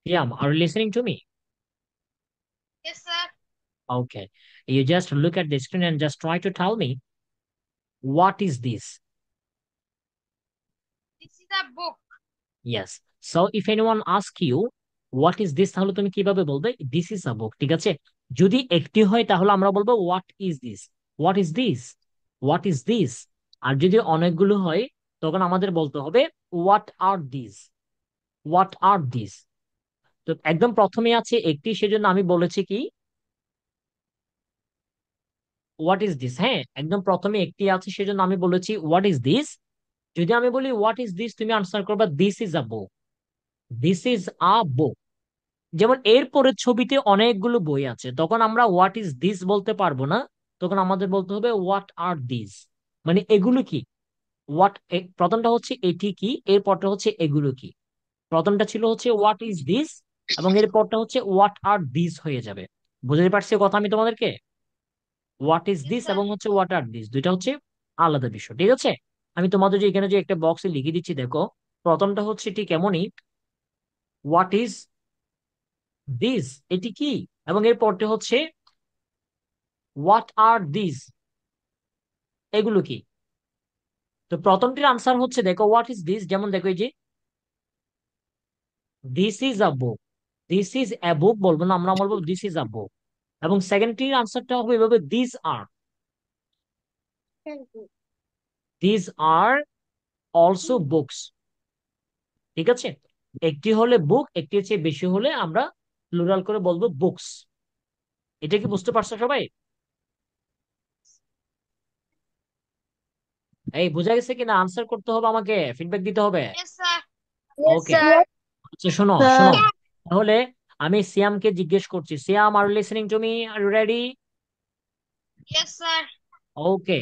Yeah, are you listening to me? Yes, sir. Okay. You just look at the screen and just try to tell me what is this? This is a book. Yes. So if anyone ask you what is this তাহলে তুমি কিভাবে বলবে this is a book, ঠিক আছে? যদি একটি হয় তাহলে আমরা বলবো what is this? What is this? What is this? আর যদি অনেকগুলো হয় তখন আমাদের বলতে হবে what are these? What are these? তো একদম প্রথমে আছে একটি, সেজন্য আমি বলেছি কি হোয়াট ইজ দিস। হ্যাঁ, একদম প্রথমে একটি আছে সেজন্য আমি বলেছি হোয়াট ইজ দিস। যদি আমি বলি হোয়াট ইজ দিস, তুমি আনসার করবা this is a book. This is a book. যেমন এর পরের ছবিতে অনেকগুলো বই আছে, তখন আমরা হোয়াট ইজ দিস বলতে পারবো না, তখন আমাদের বলতে হবে হোয়াট আর দিস, মানে এগুলো কি। প্রথমটা হচ্ছে এটি কি, এর পরটা হচ্ছে এগুলো কি। প্রথমটা ছিল হচ্ছে হোয়াট ইজ দিস, এবং এর পরটা হচ্ছে হোয়াট আর দিস হয়ে যাবে। বুঝতে পারছি কথা আমি তোমাদেরকে? What is Yes, this sir. এবং হচ্ছে হোয়াট আর দিস দুইটা হচ্ছে আলাদা বিষয়, ঠিক আছে? আমি তোমাদের যে এখানে যে একটা বক্সে লিখে দিচ্ছি দেখো, প্রথমটা হচ্ছে ঠিক এমনই, হোয়াট ইজ দিস, এটি কি, এবং এর পরটা হচ্ছে হোয়াট আর দিস, এগুলো কি। তো প্রথমটির আনসার হচ্ছে দেখো হোয়াট ইজ দিস, যেমন দেখো এই যে this is a book. This is a book বলবো না, আমরা বলবো দিস ইজ আ বুক। এবং সেকেন্ডটির আনসারটা হবে এভাবে this are, this are also books, ঠিক আছে? একটি হলে বুক, একটি হচ্ছে বেশি হলে আমরা প্লুরাল করে বলবো বুকস। এটা কি বুঝতে পারছো সবাই? এই বোঝা গেছে কিনা? আনসার করতে হবে, আমাকে ফিডব্যাক দিতে হবে। Yes, sir. Yes, ওকে, sir. আচ্ছা শোনো শোনো, Sir. তাহলে আমি সিয়ামকে জিজ্ঞেস করছি, Siam are listening to me, are you ready? Yes, sir. Okay,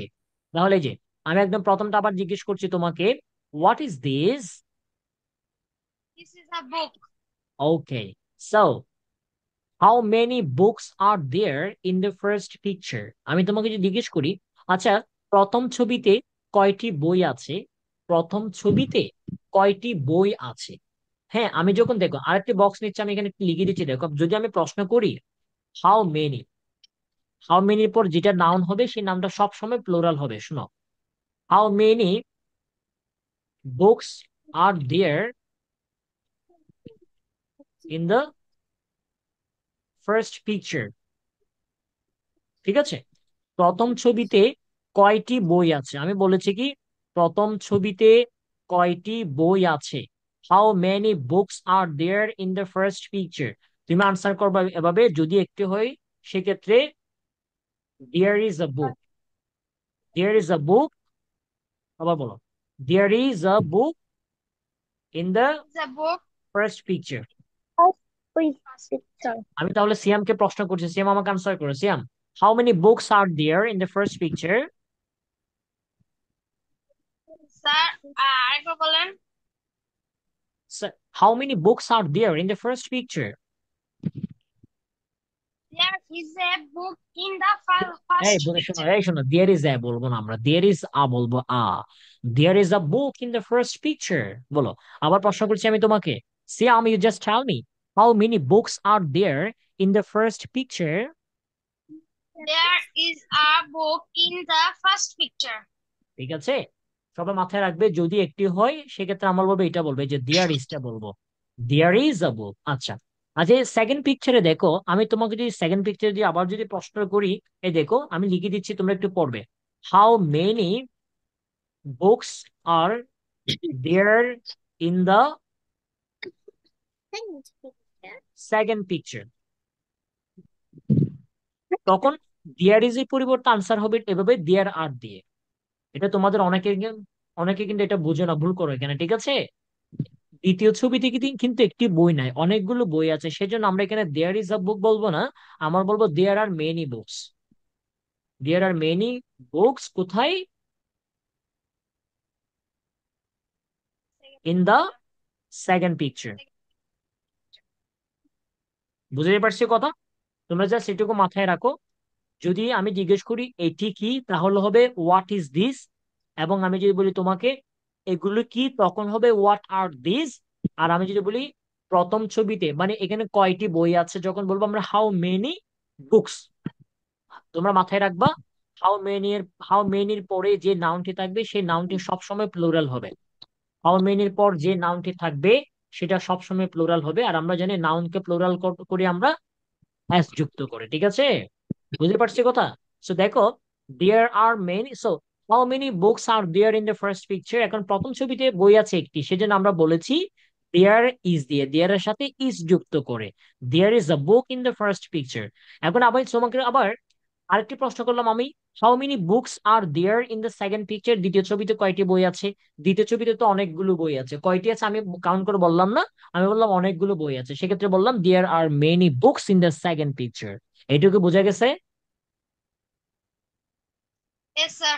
তাহলে এই যে আমি একদম প্রথমটা আবার জিজ্ঞেস করছি তোমাকে, what is this? This is a book. Okay, so how many books are there in the first picture. আমি তোমাকে যে জিজ্ঞেস করি, আচ্ছা প্রথম ছবিতে কয়টি বই আছে? প্রথম ছবিতে কয়টি বই আছে? হ্যাঁ, আমি যখন দেখো আরেকটি বক্স নিচ্ছি, আমি এখানে একটু লিখে দিচ্ছি দেখো, যদি আমি প্রশ্ন করি হাউ মেনি, হাউ মেনির পর যেটা নাউন হবে সেই নামটা সবসময় প্লোরাল হবে। শুনো, how many books are there in the first picture, ঠিক আছে? প্রথম ছবিতে কয়টি বই আছে? আমি বলেছি কি প্রথম ছবিতে কয়টি বই আছে, how many books are there in the first picture. তুমি আনসার করবে এভাবে, যদি একটি হয় সেক্ষেত্রে দেয়ার is a book, there is a book, আবার বলো there is a book in the It's a book. First picture. Please, sir. আমি তাহলে সিয়ামকে প্রশ্ন করছি, সিয়াম আমাকে আনসার করো। Siam, how many books are there in the first picture? Sir, আরেকবার বলেন। How many books are there in the first picture? There is a book in the এই first বলে শোনো, picture. এই শোনো, there is a বলবো না আমরা, there is a বলবো আ। There is a book in the first picture বলো। আবার প্রশ্ন করছি আমি তোমাকে, Siam, you just tell me how many books are there in the first picture? There is a book in the first picture. ঠিক আছে, সবাই মাথায় রাখবে, যদি একটি হয় সেক্ষেত্রে আমরা বলবো এটা, বলবে যে দেয়ার ইজটা বলবো, দেয়ার ইজ আ বুক। আচ্ছা, আচ্ছা সেকেন্ড পিকচারে দেখো, আমি তোমাকে যদি সেকেন্ড পিকচার দিয়ে আবার যদি প্রশ্ন করি, এই দেখো আমি লিখে দিচ্ছি, তোমরা একটু পড়বে। How many books are there in the second picture? তখন দেয়ার ইজ এর পরিবর্তে আনসার হবে এভাবে দেয়ার আর দিয়ে। এটা তোমাদের অনেকে অনেকে কিন্তু এটা বুঝে না, ভুল করো এখানে, ঠিক আছে? দ্বিতীয় ছবিতে কিন্তু একটি বই নাই, অনেকগুলো বই আছে, সেজন্য আমরা এখানে দেয়ার ইজ আ বুক বলবো না, আমরা বলবো there are many books. There are many books কোথায়? Second in the picture. Second picture. বুঝতে পারছি কথা? তোমরা জাস্ট এটুকু মাথায় রাখো, যদি আমি জিজ্ঞেস করি এটি কি, তাহলে হবে হোয়াট ইজ দিস, এবং আমি যদি বলি তোমাকে এগুলো কি, তখন হবে হোয়াট আর দিস। আর আমি যদি বলি প্রথম ছবিতে মানে এখানে কয়টি বই আছে যখন বলবো আমরা হাউ মেনি বুকস, তোমরা মাথায় রাখবা হাউ মেনির পরে যে নাউনটি থাকবে সেই নাউনটি সবসময় প্লুরাল হবে। হাউ মেনির পর যে নাউনটি থাকবে সেটা সবসময় প্লুরাল হবে। আর আমরা জানি নাউনকে প্লুরাল করি আমরা অ্যাস যুক্ত করে, ঠিক আছে? বুঝতে পারছি কথা? সো দেখো, there are many, so how many books are there in the first picture. এখন প্রথম ছবিতে বই আছে একটি, সেজন্য আমরা বলেছি দেয়ার ইজ দিয়ে, দেয়ার এর সাথে ইজ যুক্ত করে, there is a book in the first picture. এখন আবার তোমাকে আবার আরেকটি প্রশ্ন করলাম আমি, how many books are there in the second picture, দ্বিতীয় ছবিতে কয়টি বই আছে? দ্বিতীয় ছবিতে তো অনেকগুলো বই আছে, কয়টি আছে আমি কাউন্ট করে বললাম না, আমি বললাম অনেকগুলো বই আছে, সেক্ষেত্রে বললাম there are many books in the second picture. এইটুকু বোঝা গেছে? Yes, sir.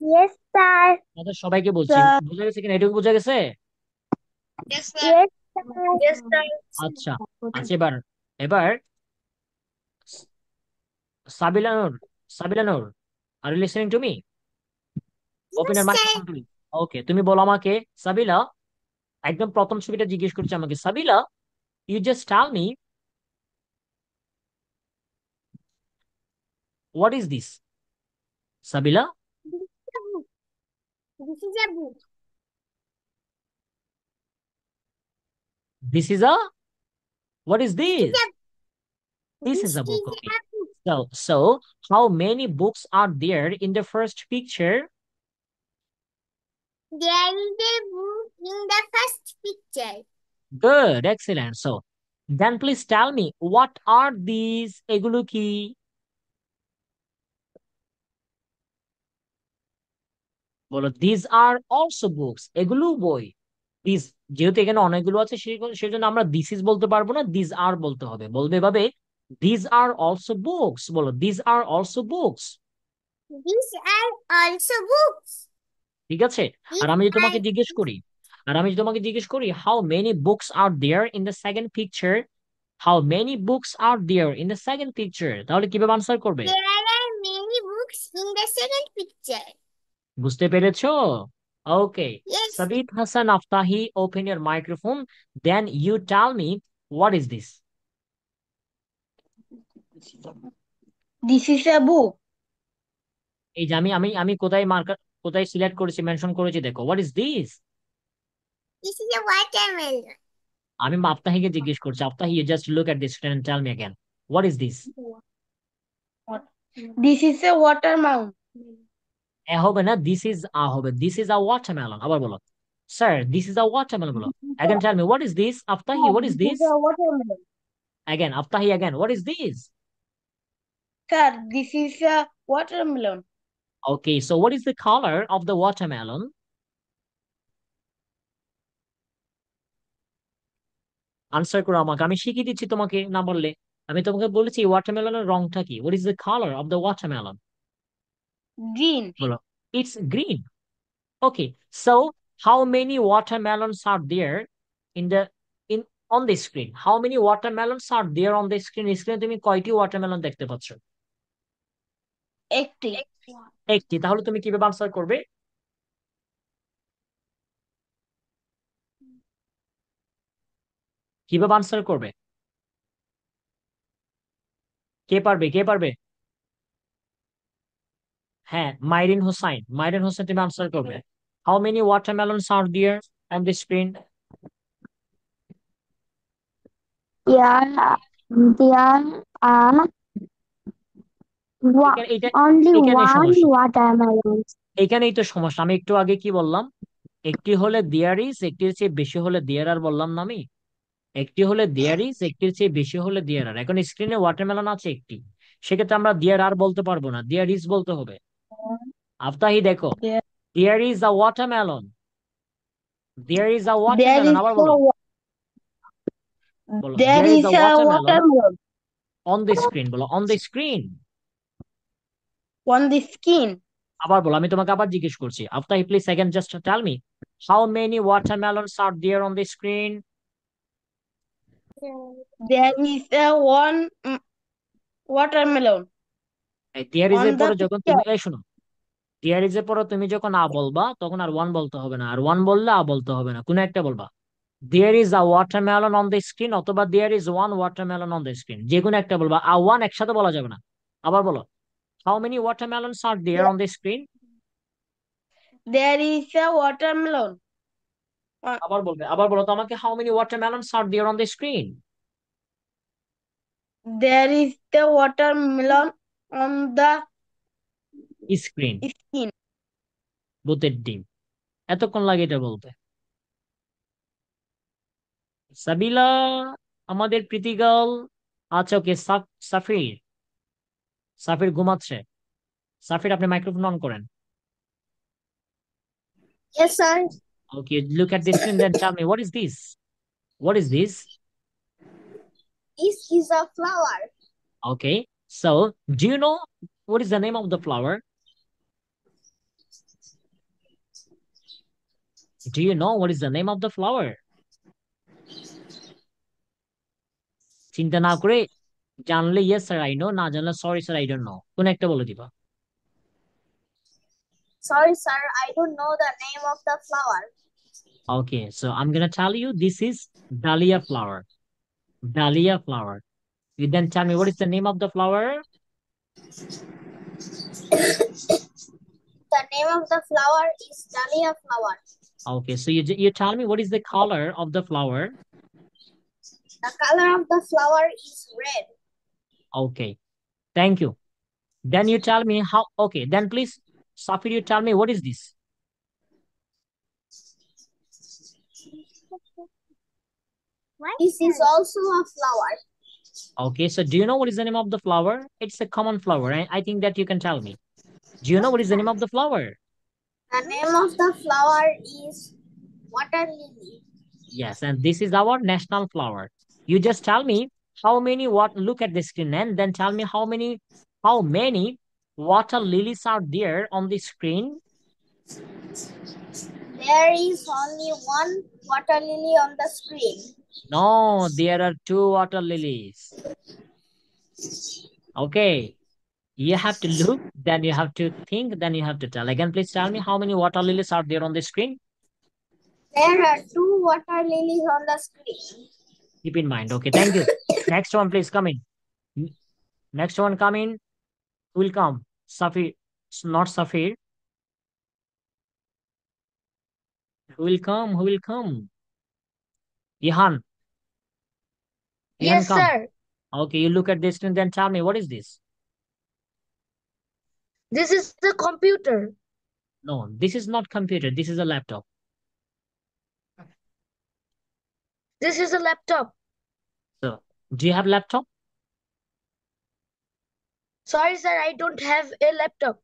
Yes, sir. তাদের সবাইকে বলছি, Sir. বোঝা গেছে কিনা? এটুকু বোঝা গেছে? Yes, sir. Yes, sir. Yes, sir. আচ্ছা, আচ্ছা, এবার এবার Sabila Noor, Sabila Noor, are you listening to me? Open Yes, your sir. Microphone please. Okay, তুমি বলো আমাকে, সাবিলা, একদম প্রথম ছবিটা জিজ্ঞেস করছে আমাকে, Sabila, you just tell me what is this? Sabila, This is a book. This is a book. This is a, what is This is this? a This this is a is book. Okay. a book. So how many books are there in the first picture? There is a book in the first picture. Good, excellent. So then please tell me, what are these? এগুলো কি? বলো, these are also books. এগুলো বই। These, যেহেতু এখানে অনেকগুলো আছে সেজন্য আমরা this is বলতে পারবো না, these are বলতে হবে। বলবে এভাবে, these are also books। বলো, these are also books। These are also books. ঠিক আছে? আর These আমি যদি তোমাকে are জিজ্ঞেস করি, how many books are there in the second picture, how many books are there in the second picture, তাহলে কিভাবে আনসার করবে? there are many books in the second picture. বুঝতে পেরেছো? Okay, Yes. Sabit Hasan Aftahi, open your microphone, then you tell me what is this? This is a book. এই যে আমি আমি আমি কোথায় মার্কার, কোথায় সিলেক্ট করেছি, মেনশন করেছি, দেখো, what is this? This is a watermelon. আমি আফতাহিকে জিজ্ঞেস করছি, Aftahi, you just look at this and tell me again, what is this? This is a watermelon. এ হবে না, দিস ইজ আ হবে, দিস ইজ আ ওয়াটারমেলন। আবার বলো, sir, this is a watermelon. বলো, again tell me what is this? Aftahi, what is This this? is a watermelon. Again, Aftahi, again, what is this? Sir, this is a watermelon. Okay, so what is the color of the watermelon? Answer করো আমাকে, আমি শিখিয়ে দিচ্ছি তোমাকে, না বললে। আমি তোমাকে বলেছি ওয়াটারমেলনের রংটা কি, what is the color of the watermelon? Green. বলো, it's green. Okay, so how many watermelons are there in the in on the screen? How many watermelons are there on the screen? স্ক্রিনে তুমি কয়টি watermelon দেখতে পাচ্ছ? একটি। একটি। তাহলে তুমি কিভাবে আনসার করবে? কিভাবে আনসার করবে? কে পারবে, কে পারবে? হ্যাঁ, মাইরিন হোসাইন, মাইরিন হোসেন, তুমি আনসার করবে। How many watermelons are there on the screen? Yeah, there are এখানে এটা, only এখানে one সমস্যা, watermelon. এখানেই তো সমস্যা। আমি একটু আগে কি বললাম? একটি হলে দেয়ার ইজ, একটির চেয়ে বেশি হলে দেয়ার আর বললাম না আমি? একটি হলে দেয়ার ইজ, একটির চেয়ে বেশি হলে দেয়ার আর। এখন স্ক্রিনে ওয়াটারমেলন আছে একটি, সেক্ষেত্রে আমরা দেয়ার আর বলতে পারবো না, দেয়ার ইজ বলতে হবে। আফতাহি দেখো, There, there is a watermelon, there is a there watermelon. is আবার a বলো, wa- বলো, there there is is a a watermelon watermelon on the screen. বলো, on the screen. on the skin. আবার বলো, আমি তোমাকে আবার জিজ্ঞেস করছি, Aftahi please second just tell me, how many watermelons are there on the screen? There is a one watermelon there is on এর the পরে যখন তুমি, picture. এই শোনো, দেয়ার ইজ এর পরে তুমি যখন আ বলবা তখন আর ওয়ান বলতে হবে না, আর ওয়ান বললে আ বলতে হবে না, কোনো একটা বলবা। there is a watermelon on the screen অথবা there is one watermelon on the screen, যে কোনো একটা বলবা। a one একসাথে বলা যাবে না। আবার বলো, how many watermelons are there on the screen? There is a watermelon. আবার বলো তো আমাকে, how many watermelons are there on the screen? There is the watermelon on the screen, skin. ভূতের ডিম। এতক্ষণ লাগে এটা বলতে। সাবিলা, আমাদের প্রীতি গার্ল। আচ্ছা ওকে, সাফির, সাফির ঘুমাচ্ছে। সাফির আপনি মাইক্রোফোন অন করেন। Yes, sir. Okay, look at the screen then tell me what is this? What is this? This is a flower. Okay, so do you know what is the name of the flower? Do you know what is the name of the flower? চিন্তা না করে জানলে yes sir I know, না জানলে sorry sir I don't know, কোন একটা বলে দিবা। Sorry, sir. I don't know the name of the flower. Okay, so I'm gonna tell you this is dahlia flower. Dahlia flower. You then tell me what is the name of the flower? The name of the flower is dahlia flower. Okay, so you tell me what is the color of the flower? The color of the flower is red. Okay, thank you. Then you tell me how. Okay, then please Safir, you tell me what is this? This is also a flower. Okay, so do you know what is the name of the flower? It's a common flower, and I think that you can tell me. Do you know what is the name of the flower? The name of the flower is water lily. Yes, and this is our national flower. You just tell me how many, what, look at the screen and then tell me how many water lilies are there on the screen. There is only one water lily on the screen. No, there are two water lilies. Okay, you have to look, then you have to think, then you have to tell. Again, please tell me how many water lilies are there on the screen. There are two water lilies on the screen. Keep in mind. Okay, thank you. Next one, please come in. Next one, come in. Who will come? Safir. It's not Safir. Who will come? Who will come? Ihan. Ihan, Yes, come. sir. Okay, you look at this and then tell me what is this? This is the computer. No, this is not computer. This is a laptop. This is a laptop. So, do you have laptop? Sorry, sir, I don't have a laptop.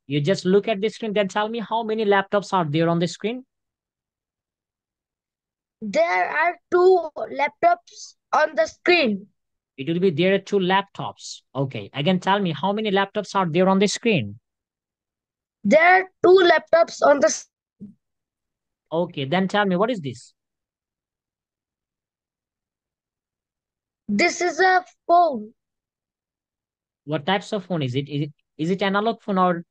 You just look at the screen, then tell me how many laptops are there on the screen. There are two laptops on the screen. It will be there are two laptops. Okay, again, tell me how many laptops are there on the screen. There are two laptops on the. Okay, then tell me what is this? This is a phone. What types of phone is it? Is it analog phone or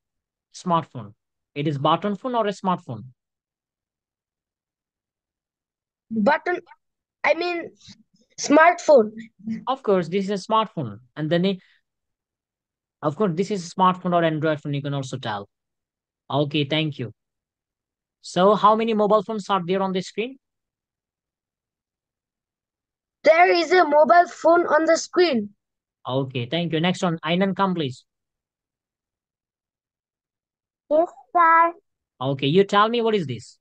smartphone? It is button phone or a smartphone? Button. I mean, smartphone. Of course, this is a smartphone. And then, of course, this is a smartphone or Android phone. You can also tell. Okay, thank you. So, how many mobile phones are there on the screen? There is a mobile phone on the screen. Okay, thank you. Next one, Ainan, come please. Yes, sir. Okay, you tell me what is this?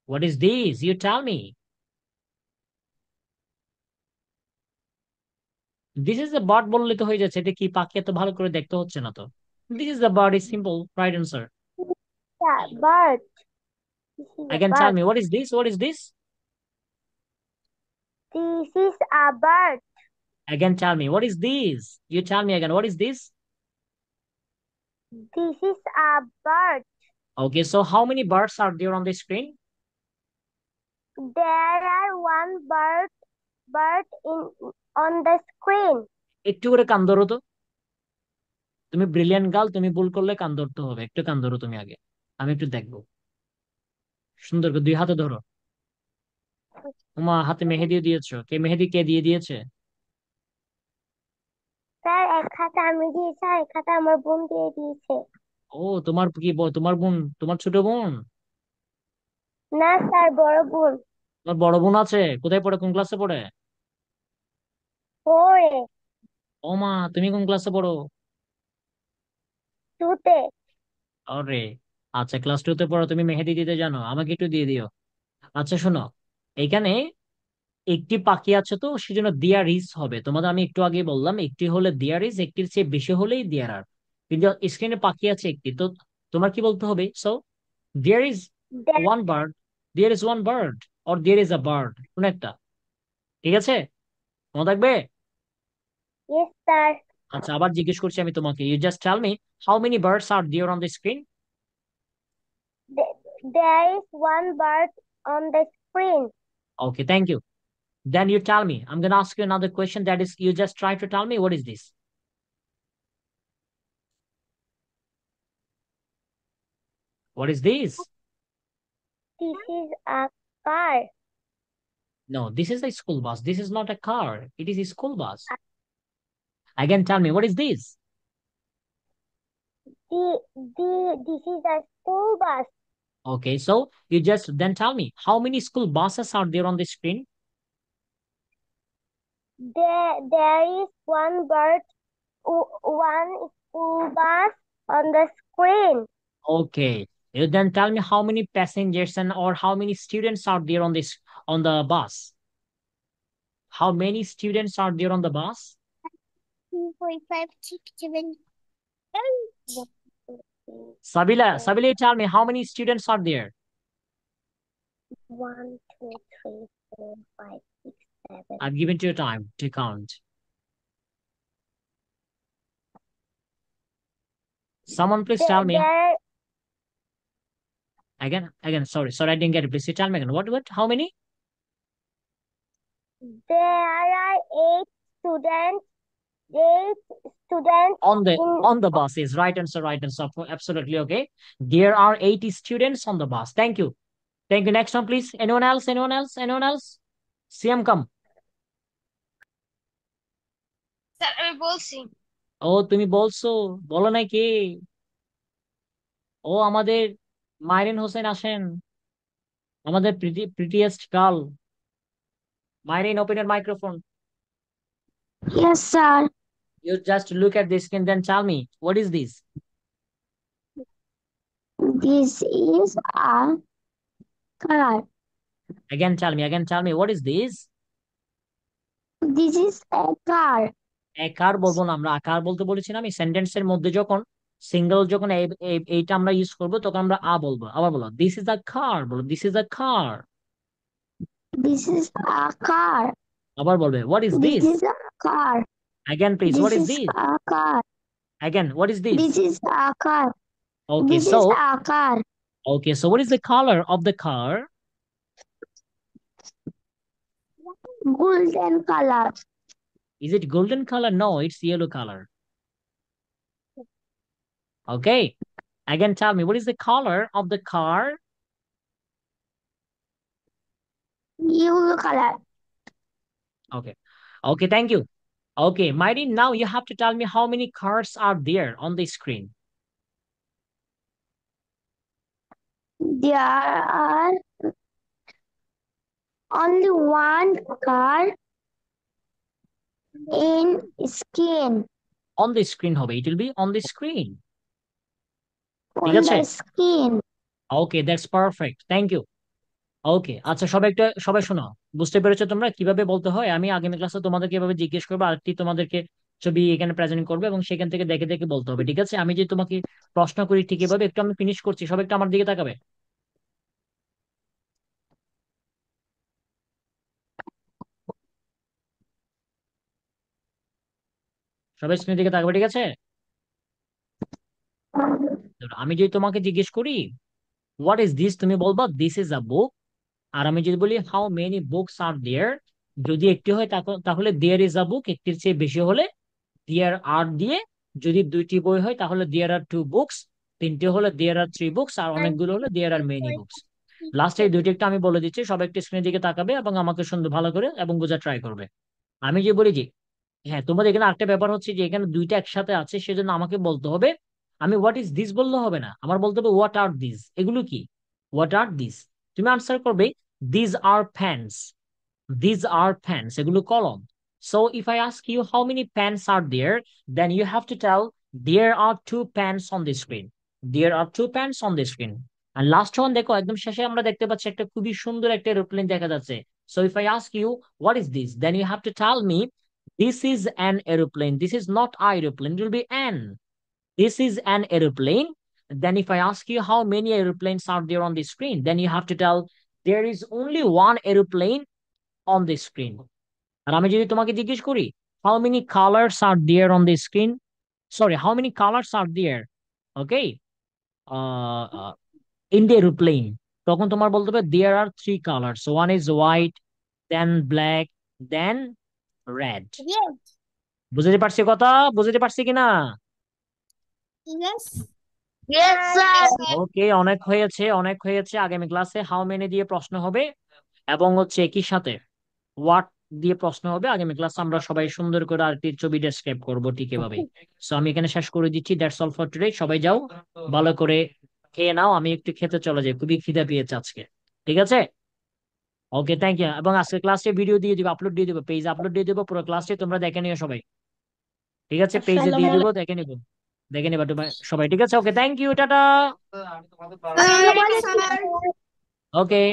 What is this? You tell me. This is a bird বললে তো হয়ে যাচ্ছে। এটা কি পাখি? এত ভালো করে দেখতে হচ্ছে না তো। This is the bird. Is simple. Right answer. Yeah, bird. This is a Again, tell bird. me what is this? What is this? This is a bird. Again, tell me what is this? You tell me again. What is this? This is a bird. Okay, so how many birds are there on the screen? There are one bird in on the screen. একটু করে কান ধরো তো। তুমি brilliant girl, তুমি ভুল করলে কান ধরতে হবে, একটু কান ধরো তুমি আগে, আমি একটু দেখবো। সুন্দর করে দুই হাতে ধরো। তোমার হাতে মেহেদি দিয়েছো, কে মেহেদি কে দিয়ে দিয়েছে? স্যার এক হাতে আমি দিয়েছি আর এক হাতে আমার বোন দিয়ে দিয়েছে। ও, তোমার কি তোমার বোন, তোমার ছোট বোন? না স্যার, বড় বোন। তোমার বড় বোন আছে? কোথায় পড়ে, কোন ক্লাসে পড়ে? পরে ও মা, তুমি কোন ক্লাসে পড়ো? টুতে। আরে, আচ্ছা, ক্লাস টু তে পড়ো, তুমি মেহেদি দিতে জানো, আমাকে একটু দিয়ে দিও। আচ্ছা শোনো, এইখানে একটি পাখি আছে তো সেজন্য দেয়ার ইজ হবে, তোমাদের আমি একটু আগে বললাম একটি হলে দেয়ার ইজ, একটির চেয়ে বেশি হলেই দেয়ার আর। কিন্তু স্ক্রিনে পাখি আছে একটি তো, তোমার কি বলতে হবে? So there is one bird, there is one bird, or there is a bird, কোন একটা? ঠিক আছে, মনে থাকবে? Yes sir. আচ্ছা, আবার জিজ্ঞেস করছি আমি তোমাকে, you just tell me how many birds are there on the screen. There is one bird on the screen. Okay, thank you. Then you tell me, I'm gonna ask you another question, that is, you just try to tell me what is this? What is this? This is a car. No, this is a school bus. This is not a car. It is a school bus. Again, tell me, what is this? This is a school bus. Okay, so you just then tell me, how many school buses are there on the screen? There is one bird, one school bus on the screen. Okay, you then tell me how many passengers and or how many students are there on this on the bus? How many students are there on the bus? 2, 4, 5, 6, 7, 8. Sabila, you tell me how many students are there? 1, 2, 3, 4, 5, 6, 7. I've given you time to count. Someone please tell me again. Sorry, I didn't get it. Please you tell me again. What? How many? There are students, eight students On the in. on the bus is right answer. Right answer. Absolutely okay. There are 80 students on the bus. Thank you. Thank you. Next one, please. Anyone else? Anyone else? Anyone else? CM, come. Sir আমি বলছি। ও, তুমি বলছো, বলো নাই কে? ও, আমাদের মাইরিন হোসেন আসেন, আমাদের prettiest girl. Mairin, open your microphone. Yes, sir. You just look at this and then tell me what is this? This is a car. Again, tell me. Again, tell me what is this? This is a car. একার বলবো না, আমরা আকার বলতে বলেছি না, আমি সেন্টেন্সের মধ্যে যখন সিঙ্গেল যখন এইটা আমরা ইউজ করবো তখন আমরা বলবো। আবার বলো, দিস ইজ আ কার, বলো this is a car. This is a car. আবার বলবে, what is This this? is a car. Again please, This what is is this? a car. Again, what is this? This is a car. Okay, This so is a car. what is the color of the car? Golden color. Is it golden color? No, it's yellow color. Okay, again tell me, what is the color of the car? Yellow color. Okay, okay, thank you. Okay, Mighty, now you have to tell me how many cars are there on the screen. There are only one car in screen. On the screen হবে, it will be on the screen. ঠিক On আছে, the screen. Okay, that's perfect, thank you. Okay, আচ্ছা, সবাই শোনো, বুঝতে পেরেছো তোমরা কিভাবে বলতে হয়? আমি আগামী ক্লাসে তোমাদেরকে এভাবে জিজ্ঞেস করবো, আরেকটি তোমাদেরকে ছবি এখানে প্রেজেন্ট করবে এবং সেখান থেকে দেখে দেখে বলতে হবে, ঠিক আছে? আমি যে তোমাকে প্রশ্ন করি ঠিক এভাবে, একটু আমি ফিনিশ করছি, সবাই একটু আমার দিকে তাকাবে। সবাই স্ক্রিনের দিকে তাকাবে, ঠিক আছে? ধরো, আমি যদি তোমাকে জিজ্ঞেস করি হোয়াট ইজ দিস, তুমি বলবা দিস ইজ আ বুক। আর আমি যদি বলি হাউ মেনি বুকস আর দেয়ার, যদি একটি হয় তাহলে দেয়ার ইজ আ বুক, একটির চেয়ে বেশি হলে দেয়ার আর দিয়ে যদি 2টি বই হয় তাহলে দেয়ার আর 2 বুকস, 3টে হলে দেয়ার আর 3 বুকস, আর অনেকগুলো হলে দেয়ার আর মেনি বুকস। লাস্টে এই দুইটি একটু আমি বলে দিচ্ছি, সবাই একটু স্ক্রিনের দিকে তাকাবে এবং আমাকে সুন্দর ভালো করে এবং বোঝা ট্রাই করবে। আমি যে বলি যে হ্যাঁ, তোমাদের এখানে আরেকটা ব্যাপার হচ্ছে যে এখানে দুইটা একসাথে আছে, সেজন্য আমাকে বলতে হবে, আমি হোয়াট ইজ দিস বললে হবে না, আমার বলতে হবে হোয়াট আর দিস, এগুলো কি, হোয়াট আর দিস। তুমি আনসার করবে these are pants, these are pens, এগুলো কলম। So if I ask you how many pens are there, then you have to tell there are 2 pens on the screen. There are 2 pens on the screen. And last one দেখো, একদম শেষে আমরা দেখতে পাচ্ছি একটা খুবই সুন্দর একটা এরোপ্লেন দেখা যাচ্ছে। So if I ask you what is this, then you have to tell me this is an aeroplane. This is not aeroplane, it will be an. This is an aeroplane. Then if I ask you how many aeroplanes are there on the screen, then you have to tell there is only one aeroplane on the screen. আর আমি যদি তোমাকে জিজ্ঞেস করি how many colors are there on the screen, sorry, how many colors are there, okay, in the aeroplane, তখন তোমার বলতে হবে there are 3 colors, one is white, then black, then red. Yes. বুঝতে পারছি কথা, বুঝতে পারছি কিনা? Yes. Yes, sir. ওকে, অনেক হয়েছে, অনেক হয়েছে। আগামী ক্লাসে হাউ মেনি দিয়ে প্রশ্ন হবে এবং হচ্ছে একই সাথে হোয়াট দিয়ে প্রশ্ন হবে। আগামী ক্লাস আমরা সবাই সুন্দর করে আরেকটি ছবি ডেসক্রাইব করবো ঠিক এভাবে। সো আমি এখানে শেষ করে দিচ্ছি, দ্যাটস অল ফর টুডে। সবাই যাও, ভালো করে খেয়ে নাও, আমি একটু খেতে চলে যাই, খুবই খিদে পেয়েছে আজকে। ঠিক আছে, ওকে, থ্যাংক ইউ। এবং আজকে ক্লাসে ভিডিও দিয়ে দিবো, আপলোড দিয়ে দিবো, পেজ আপলোড দিয়ে দিবো, পুরো ক্লাসে তোমরা দেখে নিও সবাই। ঠিক আছে, পেজে দিয়ে দিবো, দেখে নিবো, দেখে নিবা তোমরা সবাই। ঠিক আছে, okay, thank you, tata. Sir. Okay.